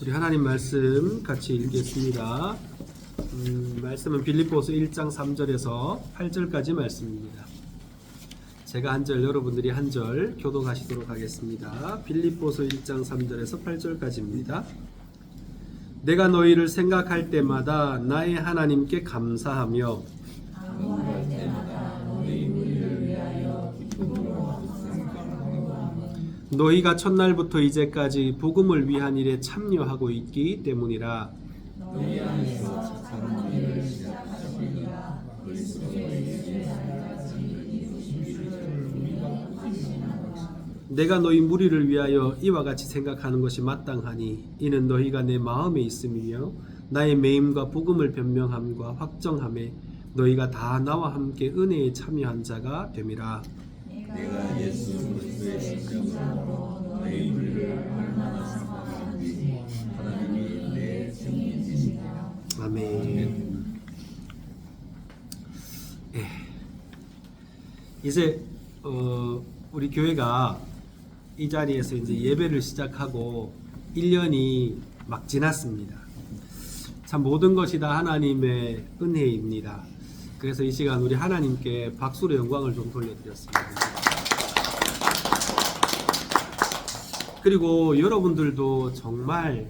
우리 하나님 말씀 같이 읽겠습니다. 말씀은 빌립보서 1장 3절에서 8절까지 말씀입니다. 제가 한 절, 여러분들이 한 절 교독하시도록 하겠습니다. 빌립보서 1장 3절에서 8절까지입니다. 내가 너희를 생각할 때마다 나의 하나님께 감사하며 너희가 첫날부터 이제까지 복음을 위한 일에 참여하고 있기 때문이라. 내가 너희 무리를 위하여 이와 같이 생각하는 것이 마땅하니 이는 너희가 내 마음에 있음이며 나의 매임과 복음을 변명함과 확정함에 너희가 다 나와 함께 은혜에 참여한 자가 됨이라. 내가 예수 그리스도의 십자가로 너희 우리를 얼마나 사랑하는지 하나님이 내 증인이시니라. 아멘. 이제 우리 교회가 이 자리에서 이제 예배를 시작하고 1년이 막 지났습니다. 참 모든 것이 다 하나님의 은혜입니다. 그래서 이 시간 우리 하나님께 박수로 영광을 좀 돌려드렸습니다. 그리고 여러분들도 정말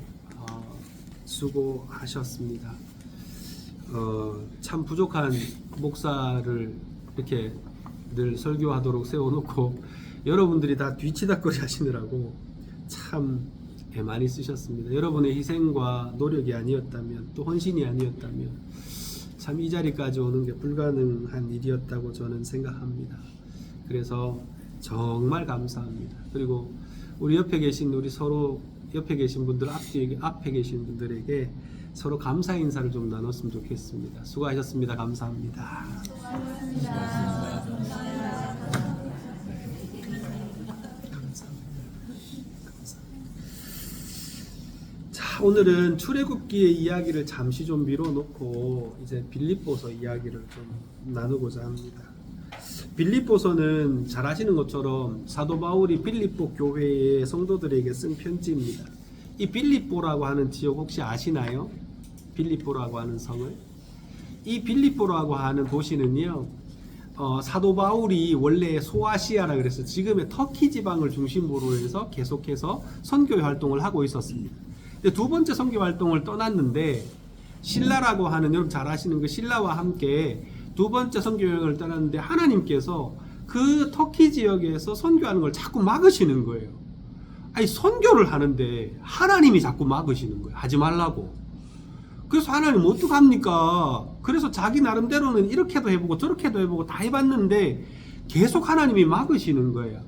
수고하셨습니다. 참 부족한 목사를 이렇게 늘 설교하도록 세워놓고 여러분들이 다 뒤치다거리 하시느라고 참 많이 쓰셨습니다. 여러분의 희생과 노력이 아니었다면, 또 헌신이 아니었다면 참 이 자리까지 오는 게 불가능한 일이었다고 저는 생각합니다. 그래서 정말 감사합니다. 그리고 우리 옆에 계신 옆에 계신 분들, 앞에 계신 분들에게 서로 감사 인사를 좀 나눴으면 좋겠습니다. 수고하셨습니다. 감사합니다. 자, 오늘은 출애굽기의 이야기를 잠시 좀 미뤄놓고 이제 빌립보서 이야기를 좀 나누고자 합니다. 빌립보서는 잘 아시는 것처럼 사도 바울이 빌립보 교회의 성도들에게 쓴 편지입니다. 이 빌립보라고 하는 지역 혹시 아시나요? 빌립보라고 하는 성을? 이 빌립보라고 하는 도시는요, 사도 바울이 원래 소아시아라 그래서 지금의 터키 지방을 중심으로 해서 계속해서 선교 활동을 하고 있었습니다. 근데 두 번째 선교 활동을 떠났는데 신라라고 하는, 여러분 잘 아시는 그 신라와 함께 두 번째 선교 여행을 떠났는데 하나님께서 그 터키 지역에서 선교하는 걸 자꾸 막으시는 거예요. 아니 선교를 하는데 하나님이 자꾸 막으시는 거예요. 하지 말라고. 그래서 하나님 어떡합니까? 그래서 자기 나름대로는 이렇게도 해보고 저렇게도 해보고 다 해봤는데 계속 하나님이 막으시는 거예요.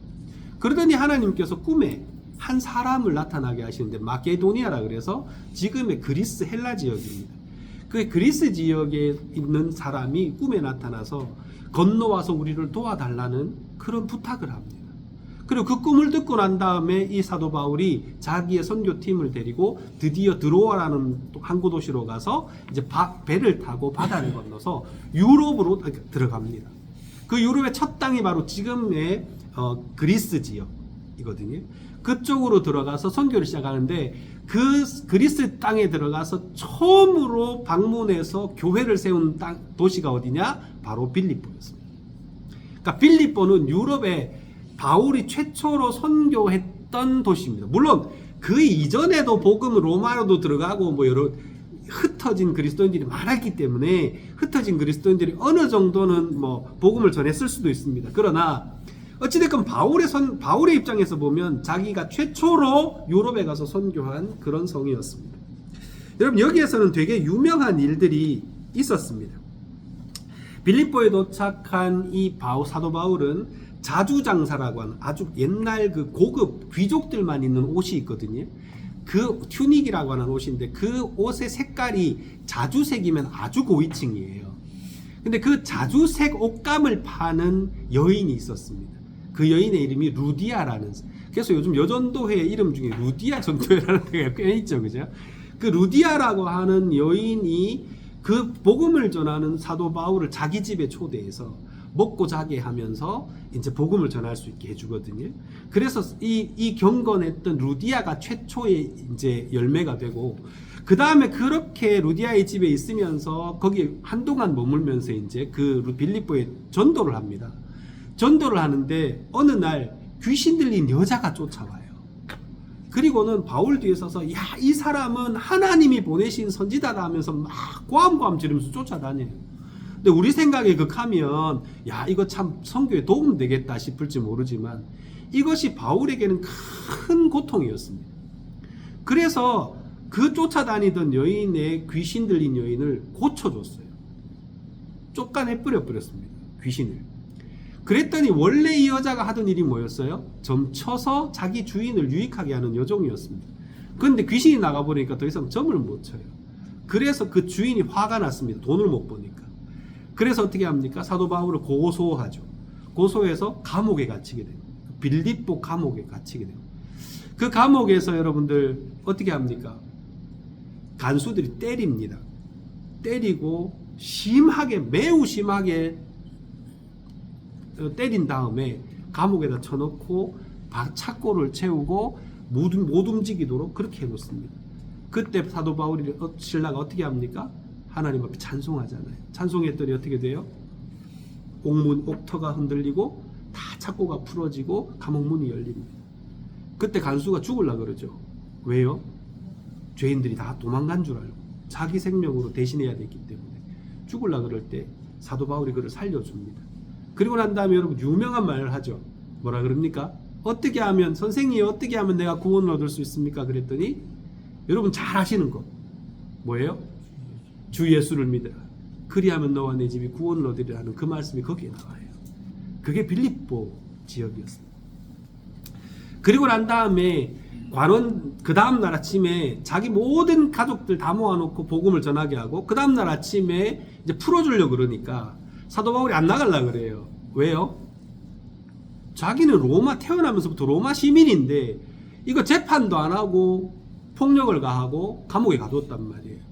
그러더니 하나님께서 꿈에 한 사람을 나타나게 하시는데, 마게도니아라 그래서 지금의 그리스 헬라 지역입니다. 그 그리스 지역에 있는 사람이 꿈에 나타나서 건너와서 우리를 도와달라는 그런 부탁을 합니다. 그리고 그 꿈을 듣고 난 다음에 이 사도 바울이 자기의 선교팀을 데리고 드디어 드로아라는 항구 도시로 가서 이제 배를 타고 바다를 건너서 유럽으로 들어갑니다. 그 유럽의 첫 땅이 바로 지금의 그리스 지역이거든요. 그쪽으로 들어가서 선교를 시작하는데, 그 그리스 땅에 들어가서 처음으로 방문해서 교회를 세운 도시가 어디냐? 바로 빌립보였습니다. 그러니까 빌립보는 유럽에 바울이 최초로 선교했던 도시입니다. 물론 그 이전에도 복음은 로마로도 들어가고 뭐 여러 흩어진 그리스도인들이 많았기 때문에 흩어진 그리스도인들이 어느 정도는 뭐 복음을 전했을 수도 있습니다. 그러나 어찌됐건 바울의 입장에서 보면 자기가 최초로 유럽에 가서 선교한 그런 성이었습니다. 여러분 여기에서는 되게 유명한 일들이 있었습니다. 빌립보에 도착한 이 사도 바울은 자주장사라고 하는 아주 옛날 그 고급 귀족들만 입는 옷이 있거든요. 그 튜닉이라고 하는 옷인데 그 옷의 색깔이 자주색이면 아주 고위층이에요. 근데 그 자주색 옷감을 파는 여인이 있었습니다. 그 여인의 이름이 루디아라는, 그래서 요즘 여전도회 이름 중에 루디아 전도회라는 데가 꽤 있죠, 그죠? 그 루디아라고 하는 여인이 그 복음을 전하는 사도 바울을 자기 집에 초대해서 먹고 자게 하면서 이제 복음을 전할 수 있게 해주거든요. 그래서 이 경건했던 루디아가 최초의 이제 열매가 되고, 그 다음에 그렇게 루디아의 집에 있으면서 거기 한동안 머물면서 이제 그 빌립보에 전도를 합니다. 전도를 하는데 어느 날 귀신 들린 여자가 쫓아와요. 그리고는 바울 뒤에 서서 야, 이 사람은 하나님이 보내신 선지자다 하면서 막 고함고함 지르면서 쫓아다녀요. 근데 우리 생각에 극하면 야, 이거 참 선교에 도움 되겠다 싶을지 모르지만 이것이 바울에게는 큰 고통이었습니다. 그래서 그 쫓아다니던 여인의 귀신 들린 여인을 고쳐줬어요. 쫓아내 버렸습니다. 귀신을. 그랬더니 원래 이 여자가 하던 일이 뭐였어요? 점쳐서 자기 주인을 유익하게 하는 여종이었습니다. 그런데 귀신이 나가버리니까 더 이상 점을 못 쳐요. 그래서 그 주인이 화가 났습니다. 돈을 못 버니까. 그래서 어떻게 합니까? 사도 바울을 고소하죠. 고소해서 감옥에 갇히게 됩니다. 빌립보 감옥에 갇히게 됩니다. 그 감옥에서 여러분들 어떻게 합니까? 간수들이 때립니다. 때리고 심하게, 매우 심하게 때린 다음에 감옥에다 쳐놓고 착고를 채우고 못 움직이도록 그렇게 해놓습니다. 그때 사도 바울이 신라가 어떻게 합니까? 하나님 앞에 찬송하잖아요. 찬송했더니 어떻게 돼요? 옥터가 흔들리고 다 착고가 풀어지고 감옥 문이 열립니다. 그때 간수가 죽으려고 그러죠. 왜요? 죄인들이 다 도망간 줄 알고 자기 생명으로 대신해야 되기 때문에 죽으려고 그럴 때 사도 바울이 그를 살려줍니다. 그리고 난 다음에 여러분 유명한 말을 하죠. 뭐라 그럽니까? 어떻게 하면, 선생님이 어떻게 하면 내가 구원을 얻을 수 있습니까? 그랬더니 여러분 잘 아시는 거 뭐예요? 주 예수를 믿으라. 그리하면 너와 내 집이 구원을 얻으리라 하는 그 말씀이 거기에 나와요. 그게 빌립보 지역이었습니다. 그리고 난 다음에 관원 그 다음날 아침에 자기 모든 가족들 다 모아놓고 복음을 전하게 하고, 그 다음날 아침에 이제 풀어주려고 그러니까 사도 바울이 안 나가려고 그래요. 왜요? 자기는 로마, 태어나면서부터 로마 시민인데 이거 재판도 안 하고 폭력을 가하고 감옥에 가뒀단 말이에요.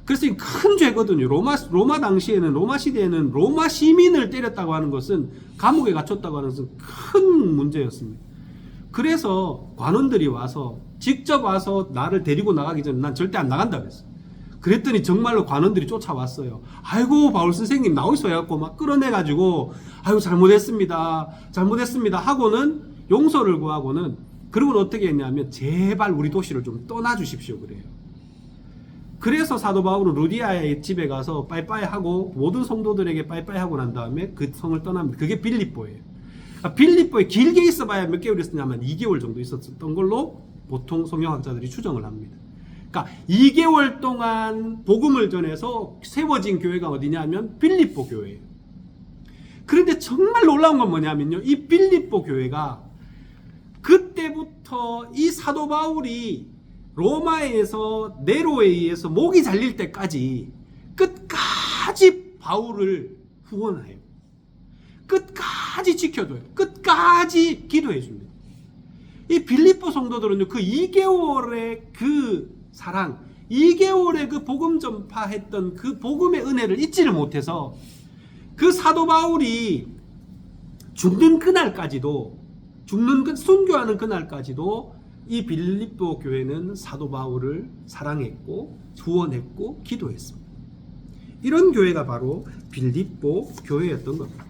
그래서 이 큰 죄거든요. 로마 당시에는, 로마 시대에는 로마 시민을 때렸다고 하는 것은, 감옥에 갇혔다고 하는 것은 큰 문제였습니다. 그래서 관원들이 와서 직접 와서 나를 데리고 나가기 전에 난 절대 안 나간다고 했어요. 그랬더니 정말로 관원들이 쫓아왔어요. 아이고 바울 선생님 나오셔 해갖고 막 끌어내가지고 아이고 잘못했습니다 하고는 용서를 구하고는, 그러고는 어떻게 했냐면 제발 우리 도시를 좀 떠나주십시오 그래요. 그래서 사도 바울은 루디아의 집에 가서 빠이빠이 하고 모든 성도들에게 빠이빠이 하고 난 다음에 그 성을 떠납니다. 그게 빌립보예요. 빌립보에 길게 있어봐야 몇 개월 있었냐면 2개월 정도 있었던 걸로 보통 성경학자들이 추정을 합니다. 그러니까 2개월 동안 복음을 전해서 세워진 교회가 어디냐면 빌립보 교회예요. 그런데 정말 놀라운 건 뭐냐면요, 이 빌립보 교회가 그때부터 이 사도 바울이 로마에서 네로에 의해서 목이 잘릴 때까지 끝까지 바울을 후원해요. 끝까지 지켜줘요. 끝까지 기도해 줍니다. 이 빌립보 성도들은요, 그 2개월의 그 사랑, 2개월의 그 복음 전파했던 그 복음의 은혜를 잊지를 못해서 그 사도 바울이 죽는 그날까지도, 순교하는 그날까지도 이 빌립보 교회는 사도 바울을 사랑했고 후원했고 기도했습니다. 이런 교회가 바로 빌립보 교회였던 겁니다.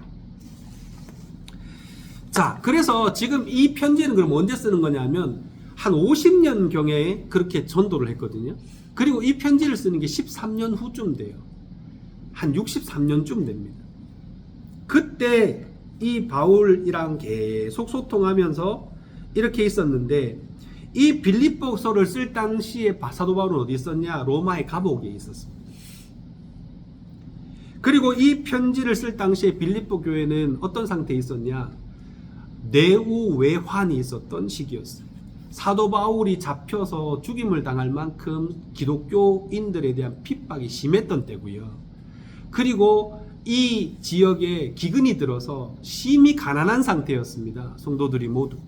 자, 그래서 지금 이 편지는 그럼 언제 쓰는 거냐면 한 50년경에 그렇게 전도를 했거든요. 그리고 이 편지를 쓰는 게 13년 후쯤 돼요. 한 63년쯤 됩니다. 그때 이 바울이랑 계속 소통하면서 이렇게 있었는데, 이 빌립보서를 쓸 당시에 사도 바울은 어디 있었냐? 로마의 감옥에 있었습니다. 그리고 이 편지를 쓸 당시에 빌립보 교회는 어떤 상태에 있었냐? 내우외환이 있었던 시기였어요. 사도 바울이 잡혀서 죽임을 당할 만큼 기독교인들에 대한 핍박이 심했던 때고요. 그리고 이 지역에 기근이 들어서 심히 가난한 상태였습니다. 성도들이 모두.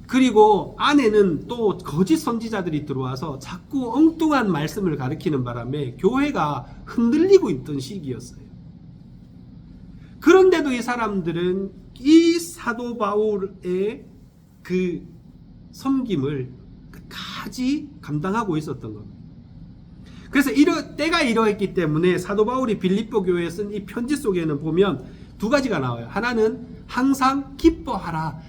그리고 안에는 또 거짓 선지자들이 들어와서 자꾸 엉뚱한 말씀을 가리키는 바람에 교회가 흔들리고 있던 시기였어요. 고린도의 사람들은 이 사도 바울의 그 섬김을 끝까지 감당하고 있었던 겁니다. 그래서 때가 이러했기 때문에 사도 바울이 빌립보 교회에 쓴 이 편지 속에는 보면 두 가지가 나와요. 하나는 항상 기뻐하라,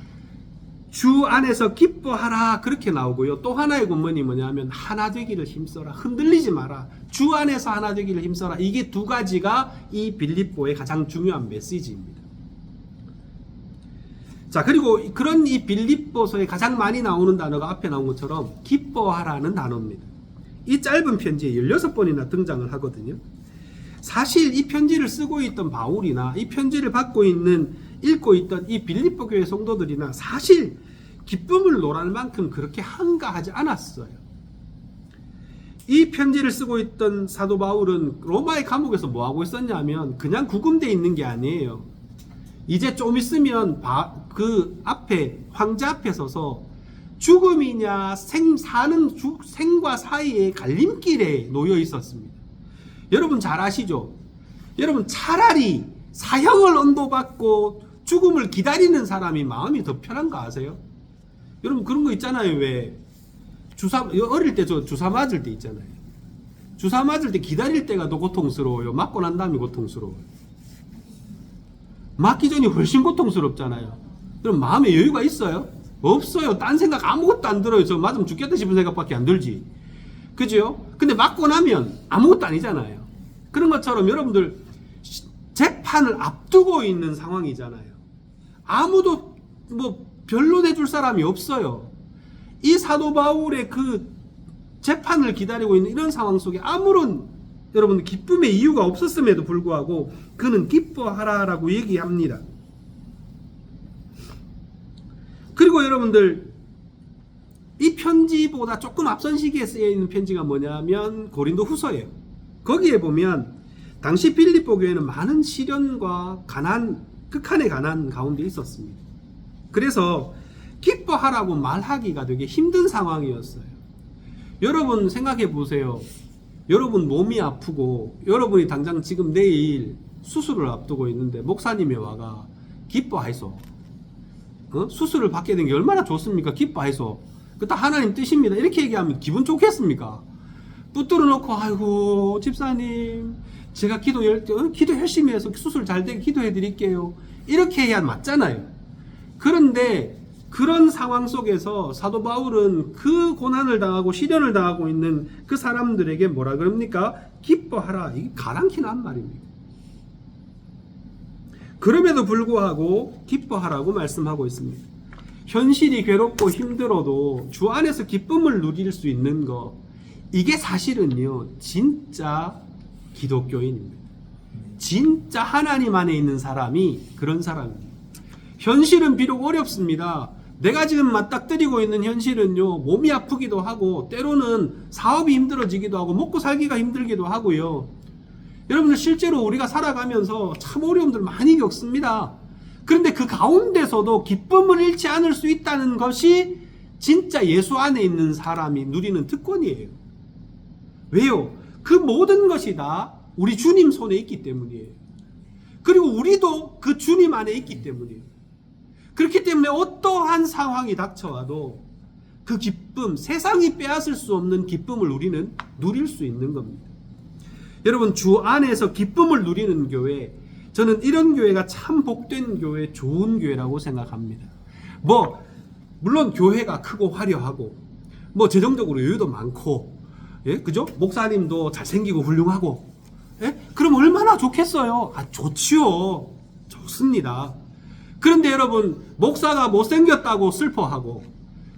주 안에서 기뻐하라, 그렇게 나오고요. 또 하나의 본문이 뭐냐면 하나 되기를 힘써라, 흔들리지 마라, 주 안에서 하나 되기를 힘써라. 이게 두 가지가 이 빌립보의 가장 중요한 메시지입니다. 자, 그리고 그런 이 빌립보서에 가장 많이 나오는 단어가 앞에 나온 것처럼 기뻐하라는 단어입니다. 이 짧은 편지에 16번이나 등장을 하거든요. 사실 이 편지를 쓰고 있던 바울이나 이 편지를 읽고 있던 이 빌립보 교회 성도들이나 사실 기쁨을 노랄 만큼 그렇게 한가하지 않았어요. 이 편지를 쓰고 있던 사도 바울은 로마의 감옥에서 뭐 하고 있었냐면 그냥 구금되어 있는 게 아니에요. 이제 좀 있으면 그 앞에, 황제 앞에 서서 죽음이냐 생과 사이의 갈림길에 놓여 있었습니다. 여러분 잘 아시죠? 여러분 차라리 사형을 언도받고 죽음을 기다리는 사람이 마음이 더 편한가 아세요? 여러분 그런 거 있잖아요. 왜 어릴 때 저 주사 맞을 때 있잖아요. 주사 맞을 때 기다릴 때가 더 고통스러워요, 맞고 난 다음에 고통스러워요? 맞기 전이 훨씬 고통스럽잖아요. 그럼 마음에 여유가 있어요? 없어요. 딴 생각 아무것도 안 들어요. 저 맞으면 죽겠다 싶은 생각밖에 안 들지. 그죠? 근데 맞고 나면 아무것도 아니잖아요. 그런 것처럼 여러분들 재판을 앞두고 있는 상황이잖아요. 아무도 뭐 변론해줄 사람이 없어요. 이 사도 바울의 그 재판을 기다리고 있는 이런 상황 속에 아무런 여러분 기쁨의 이유가 없었음에도 불구하고 그는 기뻐하라라고 얘기합니다. 그리고 여러분들 이 편지보다 조금 앞선 시기에 쓰여 있는 편지가 뭐냐면 고린도 후서예요. 거기에 보면 당시 빌립보 교회는 많은 시련과 가난, 극한의 가난 가운데 있었습니다. 그래서 기뻐하라고 말하기가 되게 힘든 상황이었어요. 여러분 생각해 보세요. 여러분 몸이 아프고 여러분이 당장 지금 내일 수술을 앞두고 있는데 목사님이 와가 기뻐하이소. 수술을 받게 된 게 얼마나 좋습니까? 기뻐하이소. 그 다 하나님 뜻입니다. 이렇게 얘기하면 기분 좋겠습니까? 붙들어 놓고 아이고 집사님 제가 기도 열심히 해서 수술 잘 되게 기도해 드릴게요. 이렇게 해야 맞잖아요. 그런데 그런 상황 속에서 사도 바울은 그 고난을 당하고 시련을 당하고 있는 그 사람들에게 뭐라 그럽니까? 기뻐하라. 이게 가랑키는 한 말입니다. 그럼에도 불구하고 기뻐하라고 말씀하고 있습니다. 현실이 괴롭고 힘들어도 주 안에서 기쁨을 누릴 수 있는 거, 이게 사실은요 진짜 기독교인입니다. 진짜 하나님 안에 있는 사람이 그런 사람입니다. 현실은 비록 어렵습니다. 내가 지금 맞닥뜨리고 있는 현실은요 몸이 아프기도 하고 때로는 사업이 힘들어지기도 하고 먹고 살기가 힘들기도 하고요. 여러분들 실제로 우리가 살아가면서 참 어려움들 많이 겪습니다. 그런데 그 가운데서도 기쁨을 잃지 않을 수 있다는 것이 진짜 예수 안에 있는 사람이 누리는 특권이에요. 왜요? 그 모든 것이 다 우리 주님 손에 있기 때문이에요. 그리고 우리도 그 주님 안에 있기 때문이에요. 그렇기 때문에 어떠한 상황이 닥쳐와도 그 기쁨, 세상이 빼앗을 수 없는 기쁨을 우리는 누릴 수 있는 겁니다. 여러분 주 안에서 기쁨을 누리는 교회, 저는 이런 교회가 참 복된 교회, 좋은 교회라고 생각합니다. 물론 교회가 크고 화려하고 재정적으로 여유도 많고, 예, 그죠? 목사님도 잘생기고 훌륭하고, 예? 그럼 얼마나 좋겠어요? 좋지요. 좋습니다. 그런데 여러분 목사가 못생겼다고 슬퍼하고,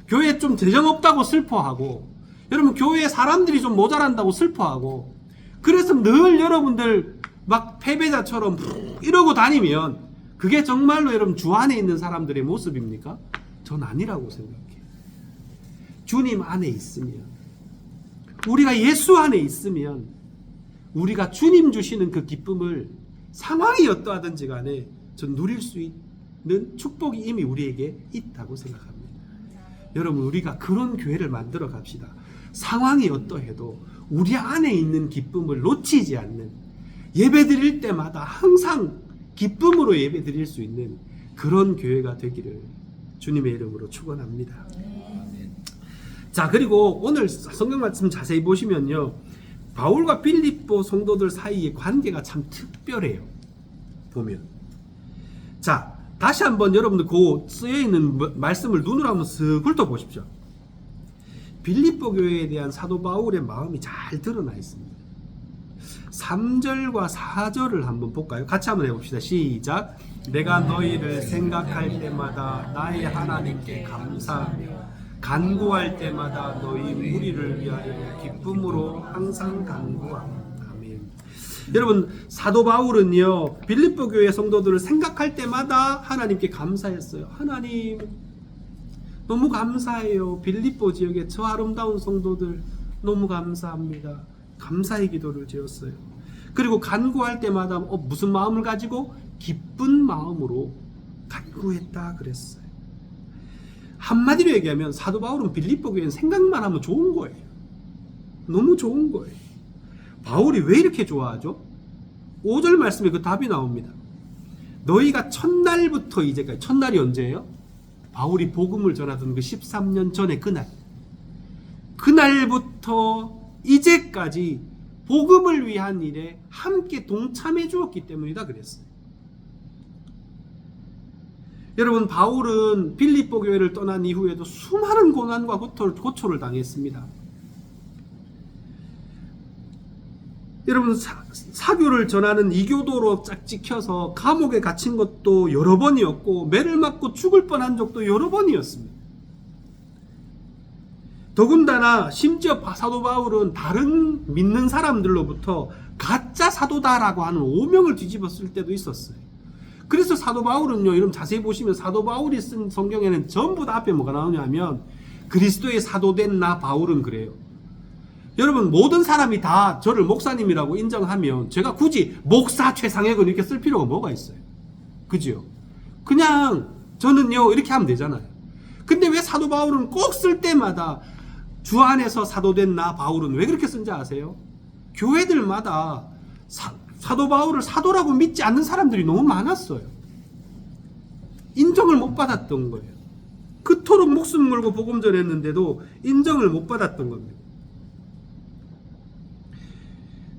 교회에 좀 재정 없다고 슬퍼하고, 여러분 교회에 사람들이 좀 모자란다고 슬퍼하고, 그래서 늘 여러분들 막 패배자처럼 이러고 다니면 그게 정말로 여러분 주 안에 있는 사람들의 모습입니까? 전 아니라고 생각해요. 주님 안에 있으면, 우리가 예수 안에 있으면 우리가 주님 주시는 그 기쁨을 상황이 어떠하든지 간에 전 누릴 수 있는 축복이 이미 우리에게 있다고 생각합니다. 여러분 우리가 그런 교회를 만들어 갑시다. 상황이 어떠해도 우리 안에 있는 기쁨을 놓치지 않는, 예배 드릴 때마다 항상 기쁨으로 예배 드릴 수 있는 그런 교회가 되기를 주님의 이름으로 축원합니다. 아멘. 자, 그리고 오늘 성경 말씀 자세히 보시면요, 바울과 빌립보 성도들 사이의 관계가 참 특별해요. 보면, 자, 다시 한번 여러분들 그 쓰여 있는 말씀을 눈으로 한번 쓱 훑어보십시오. 빌립보 교회에 대한 사도 바울의 마음이 잘 드러나 있습니다. 3절과 4절을 한번 볼까요? 같이 한번 해봅시다. 시작. 내가 너희를 생각할 때마다 나의 하나님께 감사하며 간구할 때마다 너희 무리를 위하여 기쁨으로 항상 간구하며. 아멘. 여러분, 사도 바울은요, 빌립보 교회 성도들을 생각할 때마다 하나님께 감사했어요. 하나님, 너무 감사해요. 빌립보 지역의 저 아름다운 성도들 너무 감사합니다. 감사의 기도를 지었어요. 그리고 간구할 때마다 무슨 마음을 가지고? 기쁜 마음으로 간구했다 그랬어요. 한마디로 얘기하면 사도 바울은 빌립보 교회는 생각만 하면 좋은 거예요. 너무 좋은 거예요. 바울이 왜 이렇게 좋아하죠? 5절 말씀에 그 답이 나옵니다. 너희가 첫날부터 이제까지, 첫날이 언제예요? 바울이 복음을 전하던 그 13년 전에 그날부터 이제까지 복음을 위한 일에 함께 동참해 주었기 때문이다 그랬어요. 여러분, 바울은 빌립보 교회를 떠난 이후에도 수많은 고난과 고초를 당했습니다. 여러분, 사교를 전하는 이교도로 짝 찍혀서 감옥에 갇힌 것도 여러 번이었고, 매를 맞고 죽을 뻔한 적도 여러 번이었습니다. 더군다나 심지어 사도 바울은 다른 믿는 사람들로부터 가짜 사도다라고 하는 오명을 뒤집었을 때도 있었어요. 그래서 사도 바울은요, 이런 자세히 보시면 사도 바울이 쓴 성경에는 전부 다 앞에 뭐가 나오냐면 그리스도의 사도된 나 바울은 그래요. 여러분, 모든 사람이 다 저를 목사님이라고 인정하면 제가 굳이 목사 최상액을 이렇게 쓸 필요가 뭐가 있어요? 그죠? 그냥 저는요 이렇게 하면 되잖아요. 근데 왜 사도 바울은 꼭 쓸 때마다 주 안에서 사도된 나 바울은 왜 그렇게 쓴지 아세요? 교회들마다 사도 바울을 사도라고 믿지 않는 사람들이 너무 많았어요. 인정을 못 받았던 거예요. 그토록 목숨 걸고 복음 전했는데도 인정을 못 받았던 겁니다.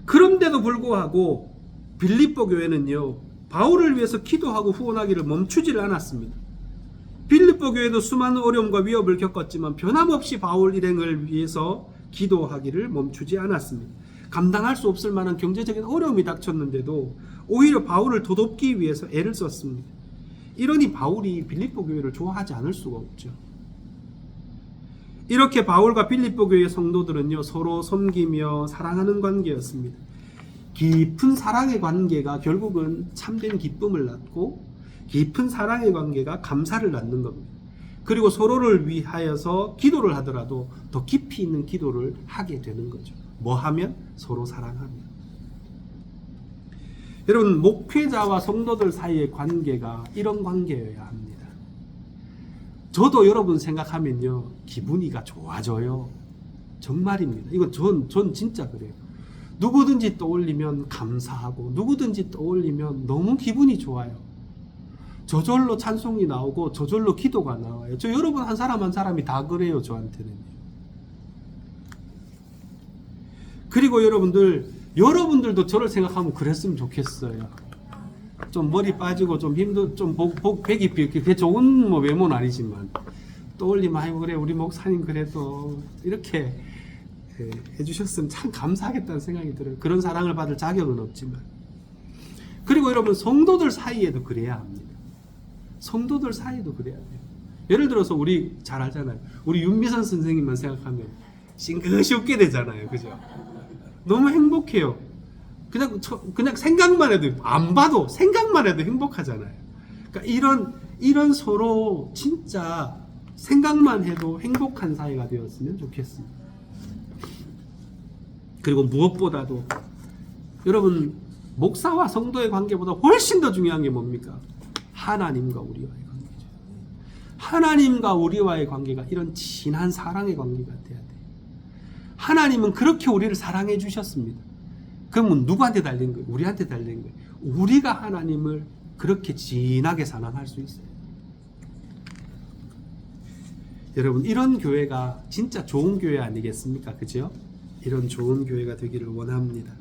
그런데도 불구하고 빌립보 교회는요, 바울을 위해서 기도하고 후원하기를 멈추지를 않았습니다. 빌립보 교회도 수많은 어려움과 위협을 겪었지만 변함없이 바울 일행을 위해서 기도하기를 멈추지 않았습니다. 감당할 수 없을 만한 경제적인 어려움이 닥쳤는데도 오히려 바울을 도돕기 위해서 애를 썼습니다. 이러니 바울이 빌립보 교회를 좋아하지 않을 수가 없죠. 이렇게 바울과 빌립보 교회 성도들은요, 서로 섬기며 사랑하는 관계였습니다. 깊은 사랑의 관계가 결국은 참된 기쁨을 낳고, 깊은 사랑의 관계가 감사를 낳는 겁니다. 그리고 서로를 위하여서 기도를 하더라도 더 깊이 있는 기도를 하게 되는 거죠. 뭐 하면? 서로 사랑하면. 여러분, 목회자와 성도들 사이의 관계가 이런 관계여야 합니다. 저도 여러분 생각하면요, 기분이가 좋아져요. 정말입니다. 이건 전 진짜 그래요. 누구든지 떠올리면 감사하고, 누구든지 떠올리면 너무 기분이 좋아요. 저절로 찬송이 나오고 저절로 기도가 나와요. 저 여러분 한 사람 한 사람이 다 그래요, 저한테는. 그리고 여러분들도 저를 생각하면 그랬으면 좋겠어요. 좀 머리 빠지고 좀 힘도 좀 백이 그게 좋은 외모는 아니지만 떠올리면, 아이고 그래 우리 목사님 그래도 이렇게 해주셨으면 참 감사하겠다는 생각이 들어요. 그런 사랑을 받을 자격은 없지만. 그리고 여러분, 성도들 사이에도 그래야 합니다. 성도들 사이도 그래야 돼요. 예를 들어서 우리 잘 알잖아요. 우리 윤미선 선생님만 생각하면 싱긋이 웃게 되잖아요. 그죠? 너무 행복해요. 그냥 생각만 해도, 안 봐도 생각만 해도 행복하잖아요. 그러니까 이런 서로 진짜 생각만 해도 행복한 사이가 되었으면 좋겠습니다. 그리고 무엇보다도 여러분, 목사와 성도의 관계보다 훨씬 더 중요한 게 뭡니까? 하나님과 우리와의 관계죠. 하나님과 우리와의 관계가 이런 진한 사랑의 관계가 돼야 돼요. 하나님은 그렇게 우리를 사랑해 주셨습니다. 그러면 누구한테 달린 거예요? 우리한테 달린 거예요. 우리가 하나님을 그렇게 진하게 사랑할 수 있어요. 여러분, 이런 교회가 진짜 좋은 교회 아니겠습니까? 그죠? 이런 좋은 교회가 되기를 원합니다.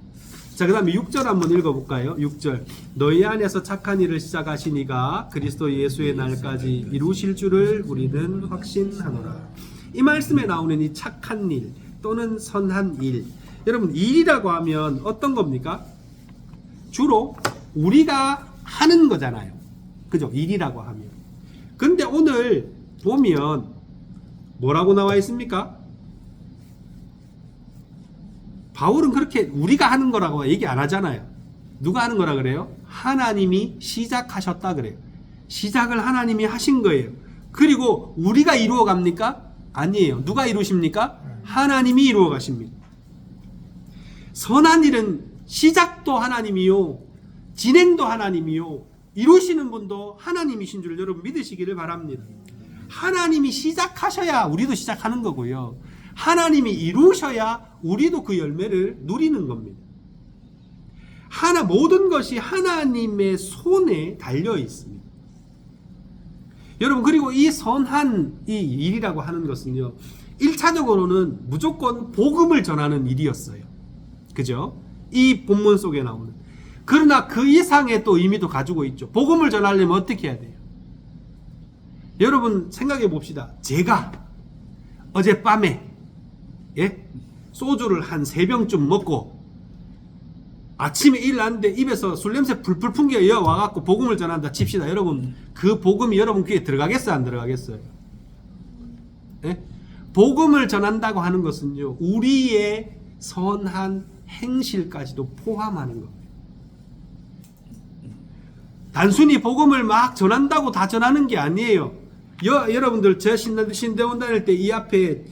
자, 그 다음에 6절 한번 읽어볼까요? 6절. 너희 안에서 착한 일을 시작하신 이가 그리스도 예수의 날까지 이루실 줄을 우리는 확신하노라. 이 말씀에 나오는 이 착한 일 또는 선한 일, 여러분, 일이라고 하면 어떤 겁니까? 주로 우리가 하는 거잖아요. 그죠? 일이라고 하면. 근데 오늘 보면 뭐라고 나와 있습니까? 바울은 그렇게 우리가 하는 거라고 얘기 안 하잖아요. 누가 하는 거라 그래요? 하나님이 시작하셨다 그래요. 시작을 하나님이 하신 거예요. 그리고 우리가 이루어 갑니까? 아니에요. 누가 이루십니까? 하나님이 이루어 가십니다. 선한 일은 시작도 하나님이요, 진행도 하나님이요, 이루시는 분도 하나님이신 줄 여러분 믿으시기를 바랍니다. 하나님이 시작하셔야 우리도 시작하는 거고요, 하나님이 이루셔야 우리도 그 열매를 누리는 겁니다. 모든 것이 하나님의 손에 달려 있습니다. 여러분, 그리고 이 선한 이 일이라고 하는 것은요, 1차적으로는 무조건 복음을 전하는 일이었어요. 그죠? 이 본문 속에 나오는. 그러나 그 이상의 또 의미도 가지고 있죠. 복음을 전하려면 어떻게 해야 돼요? 여러분 생각해 봅시다. 제가 어젯밤에 소주를 한 3병쯤 먹고 아침에 일어났는데 입에서 술 냄새 풀풀 풍겨 와갖고 복음을 전한다 칩시다. 여러분, 그 복음이 여러분 귀에 들어가겠어요, 안 들어가겠어요? 복음을 전한다고 하는 것은요, 우리의 선한 행실까지도 포함하는 겁니다. 단순히 복음을 막 전한다고 다 전하는 게 아니에요. 여러분들 제 신대원 다닐 때 이 앞에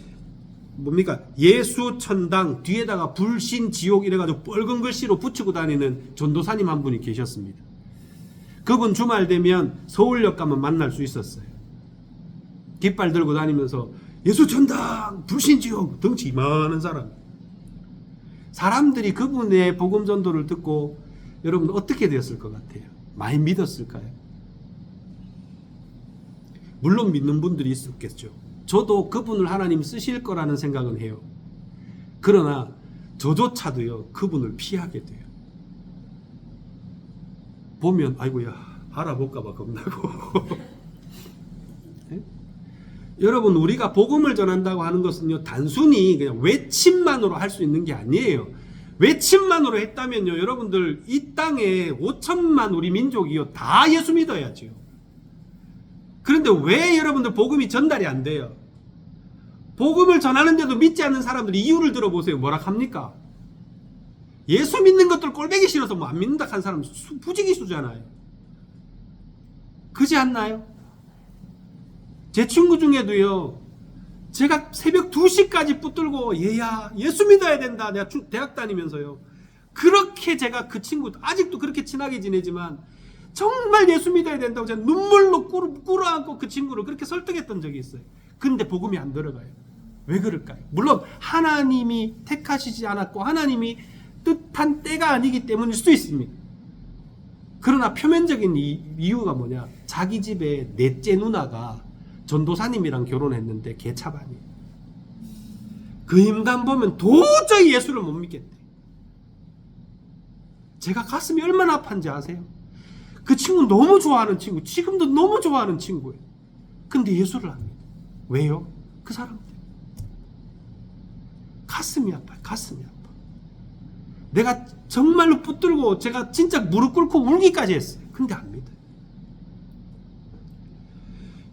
뭡니까? 예수 천당 뒤에다가 불신 지옥 이래가지고 빨간 글씨로 붙이고 다니는 전도사님 한 분이 계셨습니다. 그분 주말 되면 서울역 가면 만날 수 있었어요. 깃발 들고 다니면서 예수 천당 불신 지옥, 덩치 이만한 사람. 사람들이 그분의 복음 전도를 듣고 여러분 어떻게 되었을 것 같아요? 많이 믿었을까요? 물론 믿는 분들이 있었겠죠. 저도 그분을 하나님 쓰실 거라는 생각은 해요. 그러나 저조차도요, 그분을 피하게 돼요. 보면 아이고야, 알아볼까봐 겁나고. 네? 여러분, 우리가 복음을 전한다고 하는 것은요, 단순히 그냥 외침만으로 할 수 있는 게 아니에요. 외침만으로 했다면요, 여러분들 이 땅에 5천만 우리 민족이요 다 예수 믿어야죠. 그런데 왜 여러분들 복음이 전달이 안 돼요? 복음을 전하는데도 믿지 않는 사람들이 이유를 들어보세요. 뭐라 합니까? 예수 믿는 것들 꼴보기 싫어서 뭐 안 믿는다 한 사람 부지기수잖아요. 그지 않나요? 제 친구 중에도요, 제가 새벽 2시까지 붙들고 얘야 예수 믿어야 된다, 내가 대학 다니면서요, 그렇게 제가 그 친구 아직도 그렇게 친하게 지내지만 정말 예수 믿어야 된다고 제가 눈물로 꿇어안고 그 친구를 그렇게 설득했던 적이 있어요. 근데 복음이 안 들어가요. 왜 그럴까요? 물론 하나님이 택하시지 않았고 하나님이 뜻한 때가 아니기 때문일 수도 있습니다. 그러나 표면적인 이유가 뭐냐? 자기 집에 넷째 누나가 전도사님이랑 결혼했는데 개차반이에요. 그 인간 보면 도저히 예수를 못 믿겠대. 제가 가슴이 얼마나 아팠는지 아세요? 그 친구 너무 좋아하는 친구, 지금도 너무 좋아하는 친구예요. 근데 예수를 안 믿어. 왜요? 그 사람 때문에. 가슴이 아파요. 가슴이 아파. 내가 정말로 붙들고 제가 진짜 무릎 꿇고 울기까지 했어요. 근데 안 믿어요.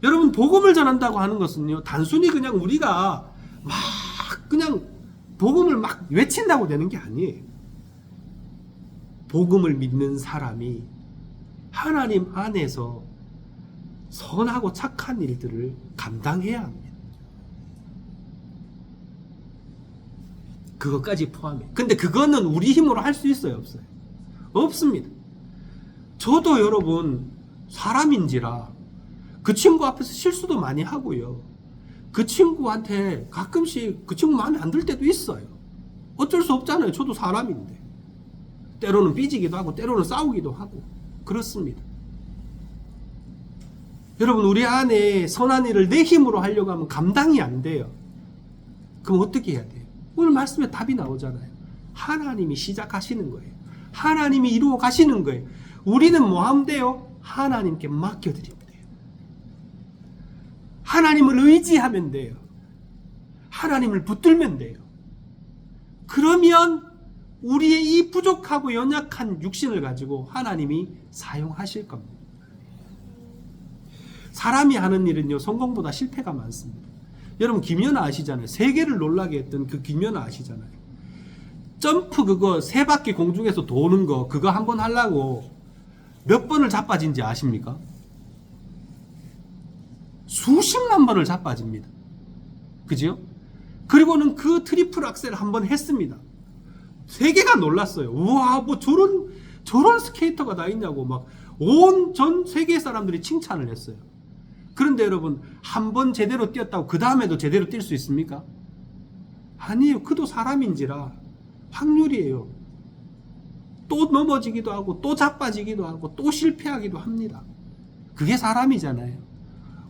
여러분, 복음을 전한다고 하는 것은요, 단순히 그냥 우리가 막 그냥 복음을 막 외친다고 되는 게 아니에요. 복음을 믿는 사람이 하나님 안에서 선하고 착한 일들을 감당해야 합니다. 그것까지 포함해. 근데 그거는 우리 힘으로 할 수 있어요, 없어요? 없습니다. 저도 여러분 사람인지라 그 친구 앞에서 실수도 많이 하고요, 그 친구한테 가끔씩 그 친구 마음에 안 들 때도 있어요. 어쩔 수 없잖아요. 저도 사람인데 때로는 삐지기도 하고 때로는 싸우기도 하고 그렇습니다. 여러분, 우리 안에 선한 일을 내 힘으로 하려고 하면 감당이 안 돼요. 그럼 어떻게 해야 돼요? 오늘 말씀에 답이 나오잖아요. 하나님이 시작하시는 거예요. 하나님이 이루어 가시는 거예요. 우리는 뭐 하면 돼요? 하나님께 맡겨드리면 돼요. 하나님을 의지하면 돼요. 하나님을 붙들면 돼요. 그러면 우리의 이 부족하고 연약한 육신을 가지고 하나님이 사용하실 겁니다. 사람이 하는 일은요, 성공보다 실패가 많습니다. 여러분, 김연아 아시잖아요. 세계를 놀라게 했던 그 김연아 아시잖아요. 점프 그거 3바퀴 공중에서 도는 거, 그거 한번 하려고 몇 번을 자빠진지 아십니까? 수십만 번을 자빠집니다. 그죠? 그리고는 그 트리플 악셀을 한번 했습니다. 세계가 놀랐어요. 우와, 뭐 저런 스케이터가 다 있냐고 막 온 전 세계 사람들이 칭찬을 했어요. 그런데 여러분, 한 번 제대로 뛰었다고 그 다음에도 제대로 뛸 수 있습니까? 아니에요. 그도 사람인지라 확률이에요. 또 넘어지기도 하고 또 자빠지기도 하고 또 실패하기도 합니다. 그게 사람이잖아요.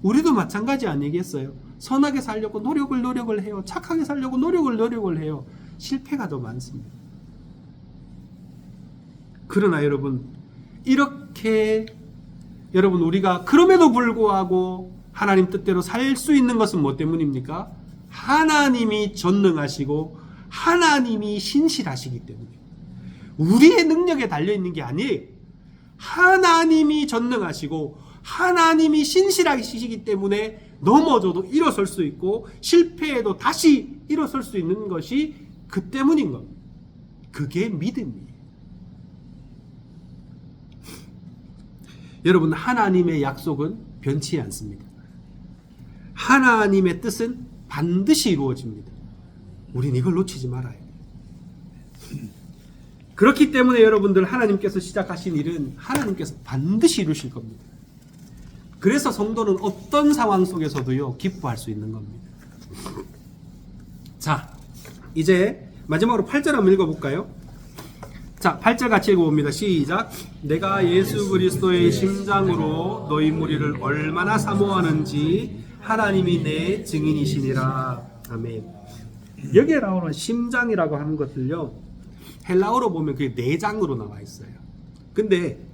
우리도 마찬가지 아니겠어요? 선하게 살려고 노력을 해요. 착하게 살려고 노력을 해요. 실패가 더 많습니다. 그러나 여러분, 이렇게 여러분, 우리가 그럼에도 불구하고 하나님 뜻대로 살 수 있는 것은 뭐 때문입니까? 하나님이 전능하시고 하나님이 신실하시기 때문에. 우리의 능력에 달려있는 게 아니에요. 하나님이 전능하시고 하나님이 신실하시기 때문에 넘어져도 일어설 수 있고 실패해도 다시 일어설 수 있는 것이 그 때문인 겁니다. 그게 믿음이에요. 여러분, 하나님의 약속은 변치 않습니다. 하나님의 뜻은 반드시 이루어집니다. 우린 이걸 놓치지 말아야 돼요. 그렇기 때문에 여러분들, 하나님께서 시작하신 일은 하나님께서 반드시 이루실 겁니다. 그래서 성도는 어떤 상황 속에서도요, 기뻐할 수 있는 겁니다. 자, 이제 마지막으로 8절 한번 읽어볼까요? 자, 8절 같이 읽어봅니다. 시작. 내가 예수 그리스도의 심장으로 너희 무리를 얼마나 사모하는지 하나님이 내 증인이시니라. 아멘. 여기에 나오는 심장이라고 하는 것들요, 헬라어로 보면 그게 내장으로 나와 있어요. 근데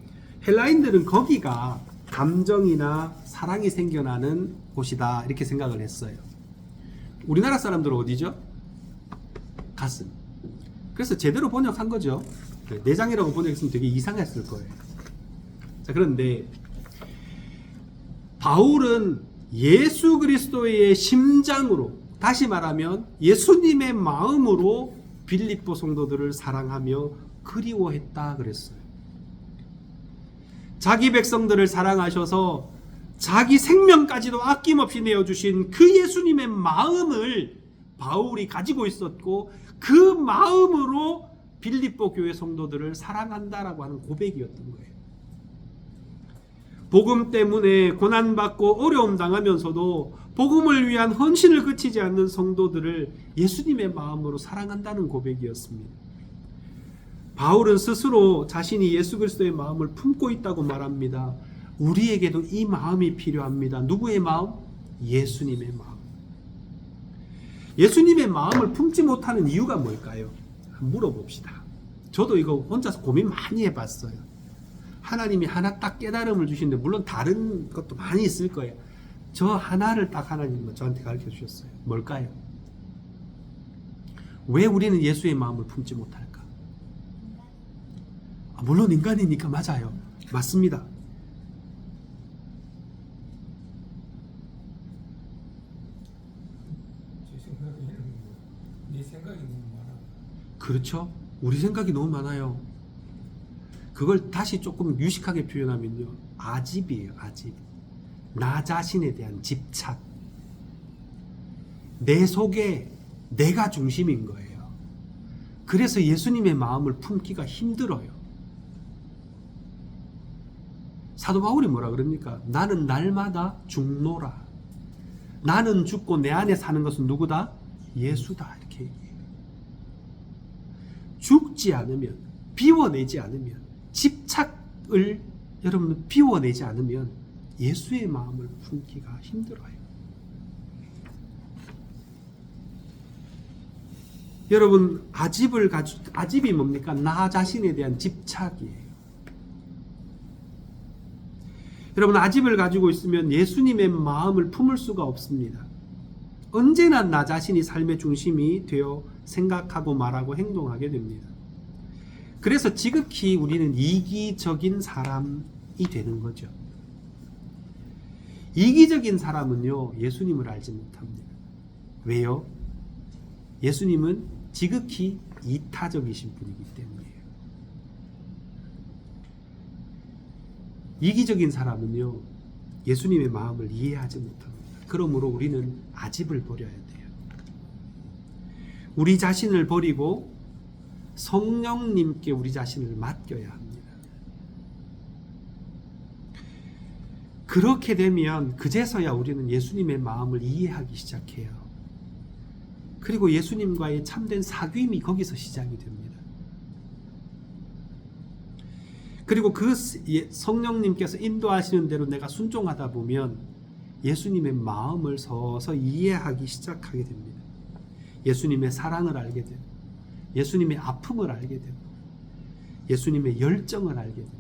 헬라인들은 거기가 감정이나 사랑이 생겨나는 곳이다, 이렇게 생각을 했어요. 우리나라 사람들은 어디죠? 가슴. 그래서 제대로 번역한 거죠. 내장이라고 번역했으면 되게 이상했을 거예요. 자, 그런데 바울은 예수 그리스도의 심장으로, 다시 말하면 예수님의 마음으로 빌립보 성도들을 사랑하며 그리워했다 그랬어요. 자기 백성들을 사랑하셔서 자기 생명까지도 아낌없이 내어주신 그 예수님의 마음을 바울이 가지고 있었고, 그 마음으로 빌립보 교회 성도들을 사랑한다라고 하는 고백이었던 거예요. 복음 때문에 고난받고 어려움 당하면서도 복음을 위한 헌신을 그치지 않는 성도들을 예수님의 마음으로 사랑한다는 고백이었습니다. 바울은 스스로 자신이 예수 그리스도의 마음을 품고 있다고 말합니다. 우리에게도 이 마음이 필요합니다. 누구의 마음? 예수님의 마음. 예수님의 마음을 품지 못하는 이유가 뭘까요? 물어봅시다. 저도 이거 혼자서 고민 많이 해봤어요. 하나님이 하나 딱 깨달음을 주시는데, 물론 다른 것도 많이 있을 거예요. 저 하나를 딱 하나님은 저한테 가르쳐 주셨어요. 뭘까요? 왜 우리는 예수의 마음을 품지 못할까? 물론 인간이니까 맞아요. 맞습니다. 네 생각이 너무 많아. 그렇죠? 우리 생각이 너무 많아요. 그걸 다시 조금 유식하게 표현하면요, 아집이에요. 아집. 나 자신에 대한 집착. 내 속에 내가 중심인 거예요. 그래서 예수님의 마음을 품기가 힘들어요. 사도 바울이 뭐라 그럽니까? 나는 날마다 죽노라. 나는 죽고 내 안에 사는 것은 누구다? 예수다. 이렇게 얘기해요. 죽지 않으면, 비워내지 않으면, 집착을 여러분 비워내지 않으면 예수의 마음을 품기가 힘들어요. 여러분, 아집이 뭡니까? 나 자신에 대한 집착이에요. 여러분, 아집을 가지고 있으면 예수님의 마음을 품을 수가 없습니다. 언제나 나 자신이 삶의 중심이 되어 생각하고 말하고 행동하게 됩니다. 그래서 지극히 우리는 이기적인 사람이 되는 거죠. 이기적인 사람은요, 예수님을 알지 못합니다. 왜요? 예수님은 지극히 이타적이신 분이기 때문이에요. 이기적인 사람은요, 예수님의 마음을 이해하지 못합니다. 그러므로 우리는 아집을 버려야 돼요. 우리 자신을 버리고 성령님께 우리 자신을 맡겨야 합니다. 그렇게 되면 그제서야 우리는 예수님의 마음을 이해하기 시작해요. 그리고 예수님과의 참된 사귐이 거기서 시작이 됩니다. 그리고 그 성령님께서 인도하시는 대로 내가 순종하다 보면 예수님의 마음을 서서히 이해하기 시작하게 됩니다. 예수님의 사랑을 알게 되고, 예수님의 아픔을 알게 되고, 예수님의 열정을 알게 됩니다.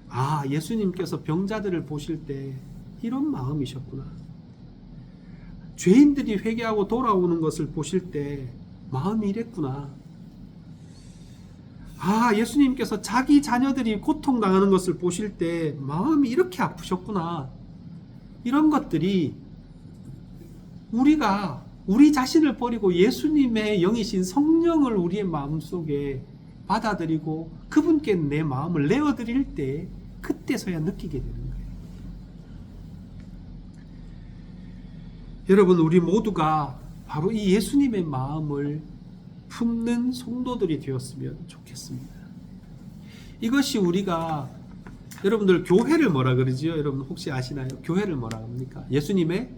아, 예수님께서 병자들을 보실 때 이런 마음이셨구나. 죄인들이 회개하고 돌아오는 것을 보실 때 마음이 이랬구나. 아, 예수님께서 자기 자녀들이 고통당하는 것을 보실 때 마음이 이렇게 아프셨구나. 이런 것들이 우리가 우리 자신을 버리고 예수님의 영이신 성령을 우리의 마음속에 받아들이고 그분께 내 마음을 내어드릴 때 그때서야 느끼게 되는 거예요. 여러분, 우리 모두가 바로 이 예수님의 마음을 품는 성도들이 되었으면 좋겠습니다. 이것이 우리가, 여러분들 교회를 뭐라 그러지요? 여러분 혹시 아시나요? 교회를 뭐라 합니까? 예수님의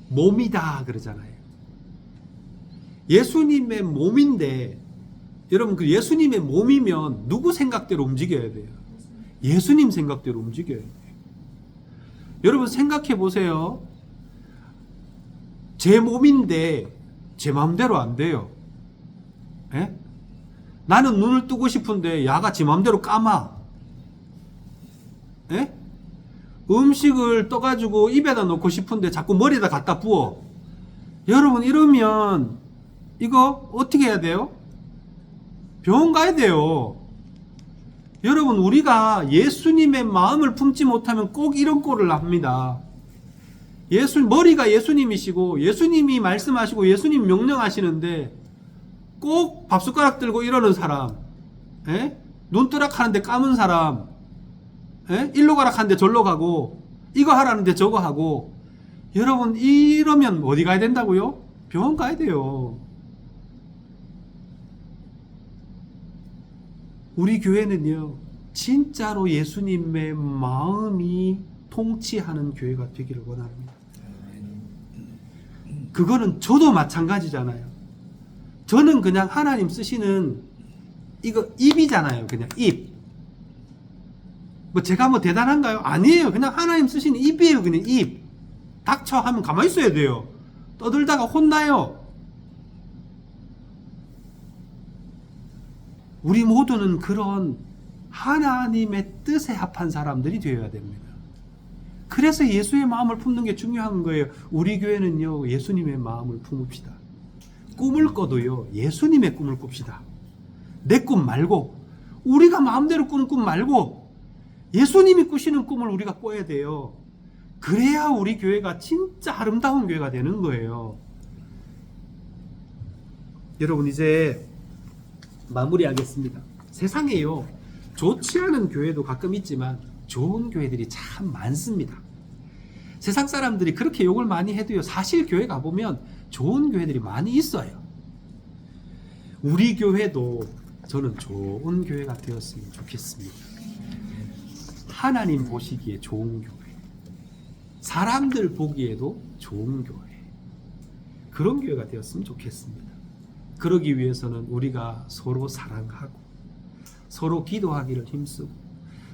몸이다 그러잖아요. 예수님의 몸인데, 여러분 그 예수님의 몸이면 누구 생각대로 움직여야 돼요? 예수님 생각대로 움직여야 돼요. 여러분 생각해 보세요. 제 몸인데 제 마음대로 안 돼요. 에? 나는 눈을 뜨고 싶은데 야가 지 마음대로 감아. 에? 음식을 떠가지고 입에다 넣고 싶은데 자꾸 머리에다 갖다 부어. 여러분 이러면 이거 어떻게 해야 돼요? 병원 가야 돼요. 여러분 우리가 예수님의 마음을 품지 못하면 꼭 이런 꼴을 합니다. 머리가 예수님이시고 예수님이 말씀하시고 예수님 명령하시는데 꼭 밥숟가락 들고 이러는 사람, 눈뜨락 하는데 까문 사람, 일로 가라 하는데 절로 가고 이거 하라는데 저거 하고. 여러분 이러면 어디 가야 된다고요? 병원 가야 돼요. 우리 교회는요 진짜로 예수님의 마음이 통치하는 교회가 되기를 원합니다. 그거는 저도 마찬가지잖아요. 저는 그냥 하나님 쓰시는 이거 입이잖아요. 그냥 입. 뭐 제가 뭐 대단한가요? 아니에요. 그냥 하나님 쓰시는 입이에요. 그냥 입. 닥쳐 하면 가만히 있어야 돼요. 떠들다가 혼나요. 우리 모두는 그런 하나님의 뜻에 합한 사람들이 되어야 됩니다. 그래서 예수의 마음을 품는 게 중요한 거예요. 우리 교회는요 예수님의 마음을 품읍시다. 꿈을 꿔도요 예수님의 꿈을 꿉시다. 내 꿈 말고, 우리가 마음대로 꾸는 꿈 말고 예수님이 꾸시는 꿈을 우리가 꿔야 돼요. 그래야 우리 교회가 진짜 아름다운 교회가 되는 거예요. 여러분 이제 마무리하겠습니다. 세상에요 좋지 않은 교회도 가끔 있지만 좋은 교회들이 참 많습니다. 세상 사람들이 그렇게 욕을 많이 해도요 사실 교회 가보면 좋은 교회들이 많이 있어요. 우리 교회도 저는 좋은 교회가 되었으면 좋겠습니다. 하나님 보시기에 좋은 교회, 사람들 보기에도 좋은 교회, 그런 교회가 되었으면 좋겠습니다. 그러기 위해서는 우리가 서로 사랑하고 서로 기도하기를 힘쓰고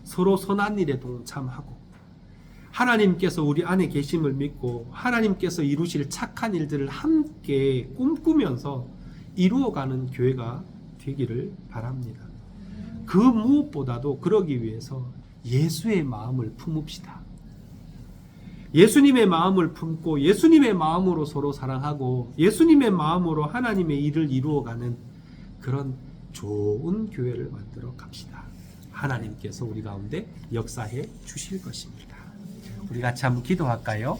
서로 선한 일에 동참하고 하나님께서 우리 안에 계심을 믿고 하나님께서 이루실 착한 일들을 함께 꿈꾸면서 이루어가는 교회가 되기를 바랍니다. 그 무엇보다도 그러기 위해서 예수의 마음을 품읍시다. 예수님의 마음을 품고 예수님의 마음으로 서로 사랑하고 예수님의 마음으로 하나님의 일을 이루어가는 그런 좋은 교회를 만들어 갑시다. 하나님께서 우리 가운데 역사해 주실 것입니다. 우리 같이 한번 기도할까요?